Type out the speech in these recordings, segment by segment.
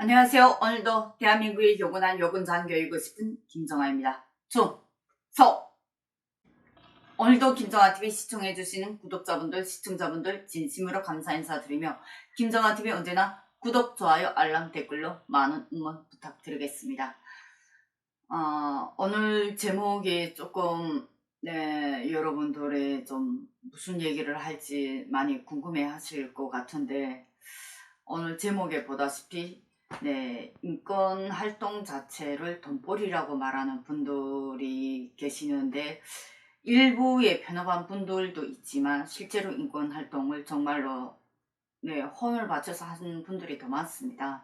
안녕하세요. 오늘도 대한민국의 요건한 요건장 교육을 싶은 김정아입니다. 충성! 오늘도 김정아TV 시청해주시는 구독자분들, 시청자분들 진심으로 감사 인사드리며 김정아TV 언제나 구독, 좋아요, 알람, 댓글로 많은 응원 부탁드리겠습니다. 오늘 제목이 조금 여러분들의 좀 무슨 얘기를 할지 많이 궁금해 하실 것 같은데 오늘 제목에 보다시피 인권 활동 자체를 돈벌이라고 말하는 분들이 계시는데 일부의 편협한 분들도 있지만 실제로 인권 활동을 정말로 혼을 바쳐서 하는 분들이 더 많습니다.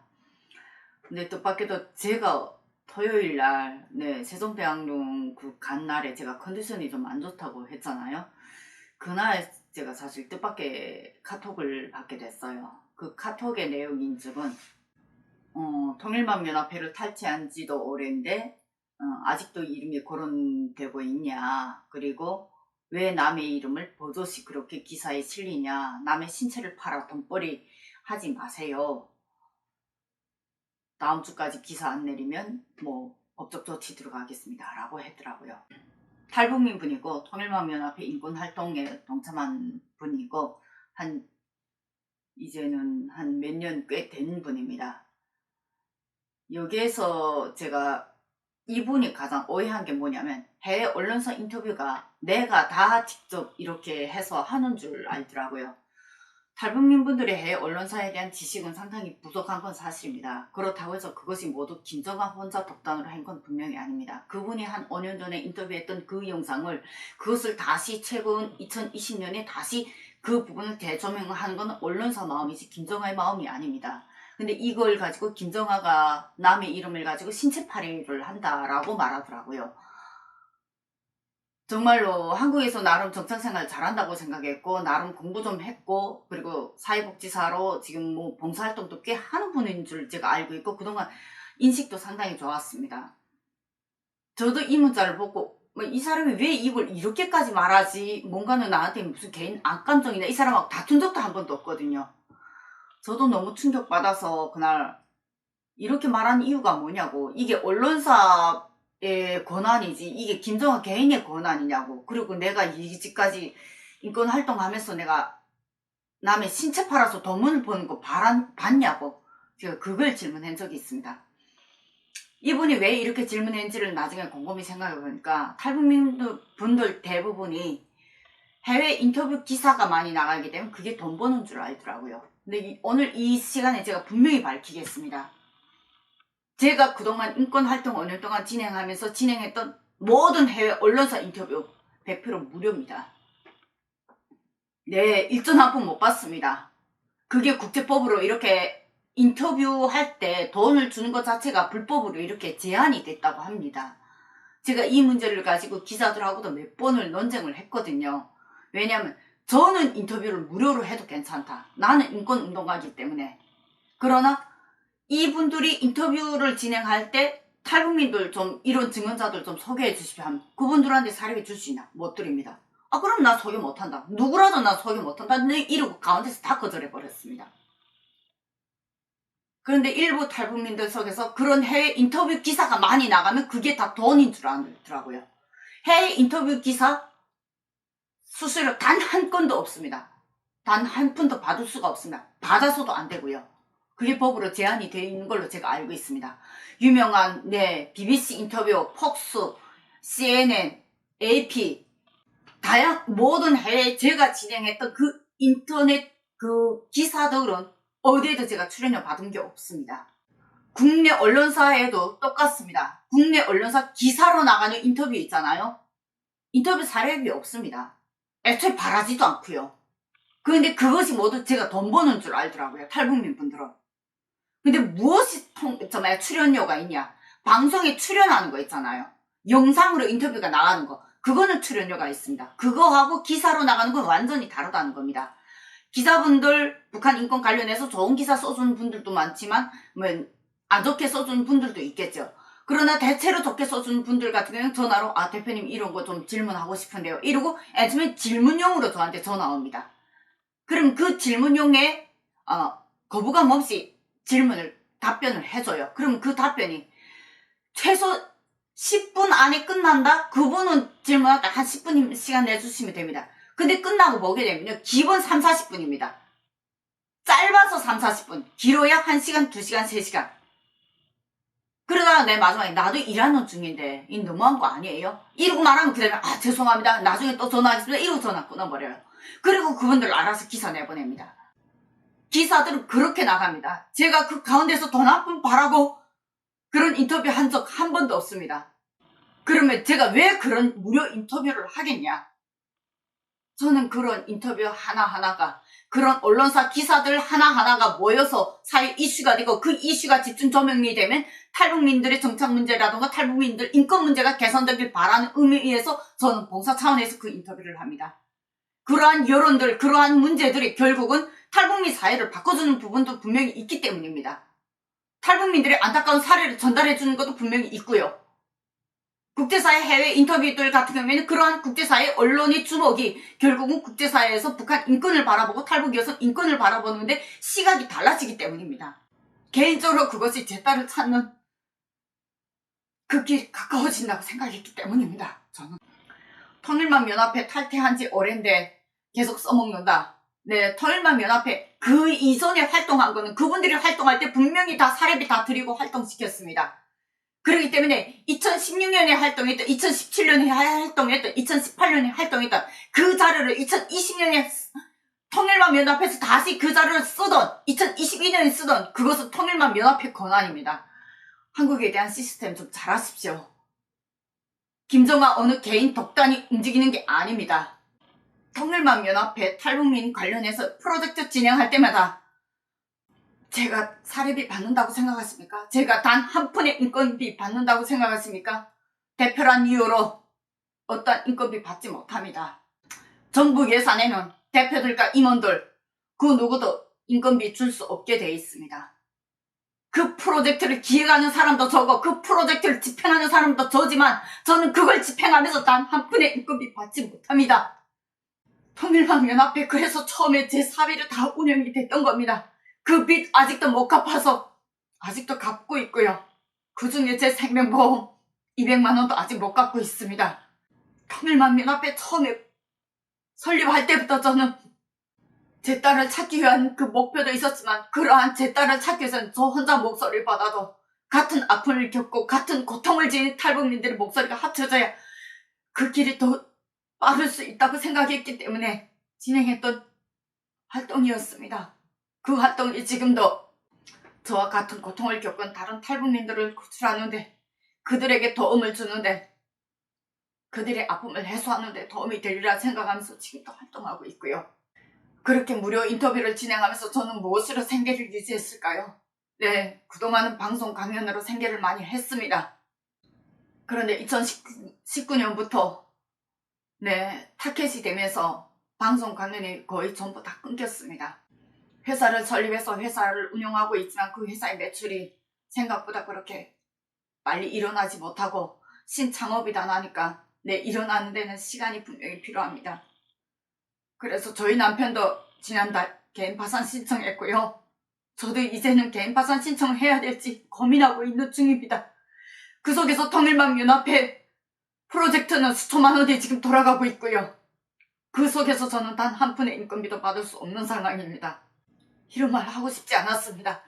근데 뜻밖에도 제가 토요일날 세종대왕릉 간 날에 제가 컨디션이 좀 안 좋다고 했잖아요. 그날 제가 사실 뜻밖의 카톡을 받게 됐어요. 그 카톡의 내용인즉은 통일만연합회를 탈퇴한 지도 오래인데 아직도 이름이 거론되고 있냐, 그리고 왜 남의 이름을 버젓이 그렇게 기사에 실리냐, 남의 신체를 팔아 돈벌이 하지 마세요. 다음 주까지 기사 안 내리면 법적 조치 들어가겠습니다 라고 했더라고요. 탈북민 분이고 통일만연합회 인권활동에 동참한 분이고 이제는 한 몇 년 꽤 된 분입니다. 여기에서 제가 이분이 가장 오해한 게 뭐냐면 해외 언론사 인터뷰가 내가 다 직접 이렇게 해서 하는 줄 알더라고요. 탈북민분들의 해외 언론사에 대한 지식은 상당히 부족한 건 사실입니다. 그렇다고 해서 그것이 모두 김정아 혼자 독단으로 한 건 분명히 아닙니다. 그분이 한 5년 전에 인터뷰했던 그 영상을 그것을 다시 최근 2020년에 다시 그 부분을 재조명하는 건 언론사 마음이지 김정아의 마음이 아닙니다. 근데 이걸 가지고 김정아가 남의 이름을 가지고 신체팔이를 한다라고 말하더라고요. 정말로 한국에서 나름 정착생활 잘한다고 생각했고 나름 공부 좀 했고 그리고 사회복지사로 지금 봉사활동도 꽤 하는 분인 줄 제가 알고 있고 그동안 인식도 상당히 좋았습니다. 저도 이 문자를 보고 이 사람이 왜 이걸 이렇게까지 말하지, 뭔가는 나한테 무슨 개인 악감정이나, 이 사람하고 다툰 적도 한 번도 없거든요. 저도 너무 충격받아서 그날 이렇게 말한 이유가 뭐냐고, 이게 언론사의 권한이지 이게 김정아 개인의 권한이냐고, 그리고 내가 이집까지 인권활동하면서 내가 남의 신체 팔아서 돈을 버는 거 봤냐고 제가 그걸 질문한 적이 있습니다. 이분이 왜 이렇게 질문했는지를 나중에 곰곰이 생각해보니까 탈북민 분들 대부분이 해외 인터뷰 기사가 많이 나가기 때문에 그게 돈 버는 줄 알더라고요. 근데 오늘 이 시간에 제가 분명히 밝히겠습니다. 제가 그동안 인권활동 5년 동안 진행하면서 진행했던 모든 해외 언론사 인터뷰 100% 무료입니다. 일전 한 푼 못 받습니다. 그게 국제법으로 이렇게 인터뷰할 때 돈을 주는 것 자체가 불법으로 이렇게 제한이 됐다고 합니다. 제가 이 문제를 가지고 기자들하고도 몇 번을 논쟁을 했거든요. 왜냐하면 저는 인터뷰를 무료로 해도 괜찮다. 나는 인권운동가이기 때문에. 그러나 이분들이 인터뷰를 진행할 때 탈북민들 좀 이런 증언자들 좀 소개해 주십시오 하면 그분들한테 사례를 줄 수 있냐? 못 드립니다. 그럼 나 소개 못한다. 누구라도 나 소개 못한다. 이러고 가운데서 다 거절해 버렸습니다. 그런데 일부 탈북민들 속에서 그런 해외 인터뷰 기사가 많이 나가면 그게 다 돈인 줄 알더라고요. 해외 인터뷰 기사 수수료 단 한 건도 없습니다. 단 한 푼도 받을 수가 없습니다. 받아서도 안 되고요. 그게 법으로 제한이 되어 있는 걸로 제가 알고 있습니다. 유명한 BBC 인터뷰, 폭스, CNN, AP 모든 해외 제가 진행했던 그 인터넷 그 기사들은 어디에도 제가 출연료 받은 게 없습니다. 국내 언론사에도 똑같습니다. 국내 언론사 기사로 나가는 인터뷰 있잖아요. 인터뷰 사례비 없습니다. 애초에 바라지도 않고요. 그런데 그것이 모두 제가 돈 버는 줄 알더라고요. 탈북민 분들은. 근데 무엇이 출연료가 있냐? 방송에 출연하는 거 있잖아요. 영상으로 인터뷰가 나가는 거. 그거는 출연료가 있습니다. 그거하고 기사로 나가는 건 완전히 다르다는 겁니다. 기자분들 북한 인권 관련해서 좋은 기사 써주는 분들도 많지만 안 좋게 써주는 분들도 있겠죠. 그러나 대체로 좋게 써주는 분들 같은 경우는 전화로 대표님 이런 거 좀 질문하고 싶은데요 이러고 처음에 질문용으로 저한테 전화 옵니다. 그럼 그 질문용에 거부감 없이 질문을 답변을 해줘요. 그럼 그 답변이 최소 10분 안에 끝난다? 그분은 질문할 때 한 10분 시간 내주시면 됩니다. 근데 끝나고 보게 되면요. 기본 3, 40분입니다. 짧아서 3, 40분. 길어야 1시간, 2시간, 3시간. 그러다가 내 마지막에 나도 일하는 중인데 이 너무한 거 아니에요? 이러고 말하면 그 다음에 죄송합니다. 나중에 또 전화하겠습니다. 이러고 전화 끊어버려요. 그리고 그분들 알아서 기사 내보냅니다. 기사들은 그렇게 나갑니다. 제가 그 가운데서 돈 한 푼 바라고 그런 인터뷰 한 적 한 번도 없습니다. 그러면 제가 왜 그런 무료 인터뷰를 하겠냐? 저는 그런 인터뷰 하나하나가 그런 언론사 기사들 하나하나가 모여서 사회 이슈가 되고 그 이슈가 집중 조명이 되면 탈북민들의 정착 문제라든가 탈북민들 인권 문제가 개선되길 바라는 의미에서 저는 봉사 차원에서 그 인터뷰를 합니다. 그러한 여론들, 그러한 문제들이 결국은 탈북민 사회를 바꿔주는 부분도 분명히 있기 때문입니다. 탈북민들의 안타까운 사례를 전달해주는 것도 분명히 있고요. 국제사회 해외 인터뷰들 같은 경우에는 그러한 국제사회 언론의 주목이 결국은 국제사회에서 북한 인권을 바라보고 탈북 여성 인권을 바라보는데 시각이 달라지기 때문입니다. 개인적으로 그것이 제 딸을 찾는 그 길이 가까워진다고 생각했기 때문입니다. 저는 통일만연합회 탈퇴한 지 오랜데 계속 써먹는다. 네, 통일만연합회 그 이전에 활동한 거는 그분들이 활동할 때 분명히 다 사례비 다 드리고 활동시켰습니다. 그렇기 때문에 2016년에 활동했던, 2017년에 활동했던, 2018년에 활동했던 그 자료를 2020년에 통일만연합회에서 다시 그 자료를 쓰던, 2022년에 쓰던 그것은 통일만연합회 권한입니다. 한국에 대한 시스템 좀 잘하십시오. 김정아 어느 개인 독단이 움직이는 게 아닙니다. 통일만연합회 탈북민 관련해서 프로젝트 진행할 때마다 제가 사례비 받는다고 생각하십니까? 제가 단 한 푼의 인건비 받는다고 생각하십니까? 대표란 이유로 어떤 인건비 받지 못합니다. 정부 예산에는 대표들과 임원들 그 누구도 인건비 줄 수 없게 돼 있습니다. 그 프로젝트를 기획하는 사람도 저고 그 프로젝트를 집행하는 사람도 저지만 저는 그걸 집행하면서 단 한 푼의 인건비 받지 못합니다. 통일만연합회 그래서 처음에 제 사비를 다 운영이 됐던 겁니다. 그 빚 아직도 못 갚아서 아직도 갚고 있고요. 그중에 제 생명보험 200만원도 아직 못 갚고 있습니다. 통일만연합회 처음에 설립할 때부터 저는 제 딸을 찾기 위한 그 목표도 있었지만 그러한 제 딸을 찾기 위해서는 저 혼자 목소리를 받아도 같은 아픔을 겪고 같은 고통을 지닌 탈북민들의 목소리가 합쳐져야 그 길이 더 빠를 수 있다고 생각했기 때문에 진행했던 활동이었습니다. 그 활동이 지금도 저와 같은 고통을 겪은 다른 탈북민들을 구출하는데 그들에게 도움을 주는데 그들의 아픔을 해소하는데 도움이 되리라 생각하면서 지금도 활동하고 있고요. 그렇게 무료 인터뷰를 진행하면서 저는 무엇으로 생계를 유지했을까요? 네, 그동안은 방송 강연으로 생계를 많이 했습니다. 그런데 2019년부터 타켓이 되면서 방송 강연이 거의 전부 다 끊겼습니다. 회사를 설립해서 회사를 운영하고 있지만 그 회사의 매출이 생각보다 그렇게 빨리 일어나지 못하고 신창업이다 나니까 일어나는 데는 시간이 분명히 필요합니다. 그래서 저희 남편도 지난달 개인 파산 신청했고요. 저도 이제는 개인 파산 신청을 해야 될지 고민하고 있는 중입니다. 그 속에서 통일만연합회 프로젝트는 수천만 원이 지금 돌아가고 있고요. 그 속에서 저는 단 한 푼의 인건비도 받을 수 없는 상황입니다. 이런 말 하고 싶지 않았습니다.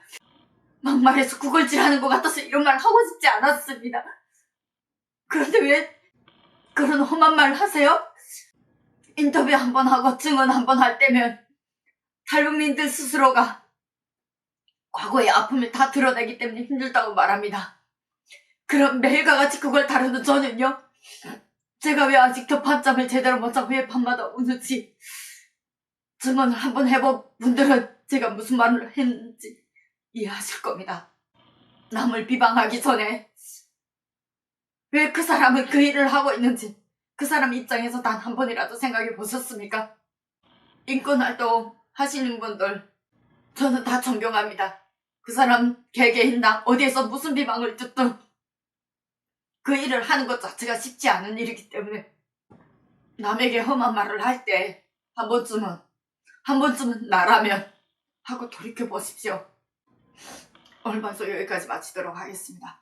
막말해서 구걸질하는 것 같아서 이런 말 하고 싶지 않았습니다. 그런데 왜 그런 험한 말 하세요? 인터뷰 한 번 하고 증언 한 번 할 때면 탈북민들 스스로가 과거의 아픔을 다 드러내기 때문에 힘들다고 말합니다. 그럼 매일과 같이 그걸 다루는 저는요? 제가 왜 아직도 밤잠을 제대로 못 자고 왜 밤마다 우는지 증언을 한번 해본 분들은 제가 무슨 말을 했는지 이해하실 겁니다. 남을 비방하기 전에 왜 그 사람은 그 일을 하고 있는지 그 사람 입장에서 단 한 번이라도 생각해 보셨습니까? 인권활동 하시는 분들 저는 다 존경합니다. 그 사람 개개인당 어디에서 무슨 비방을 듣든 그 일을 하는 것 자체가 쉽지 않은 일이기 때문에 남에게 험한 말을 할 때 한 번쯤은 나라면 하고 돌이켜 보십시오. 오늘 방송 여기까지 마치도록 하겠습니다.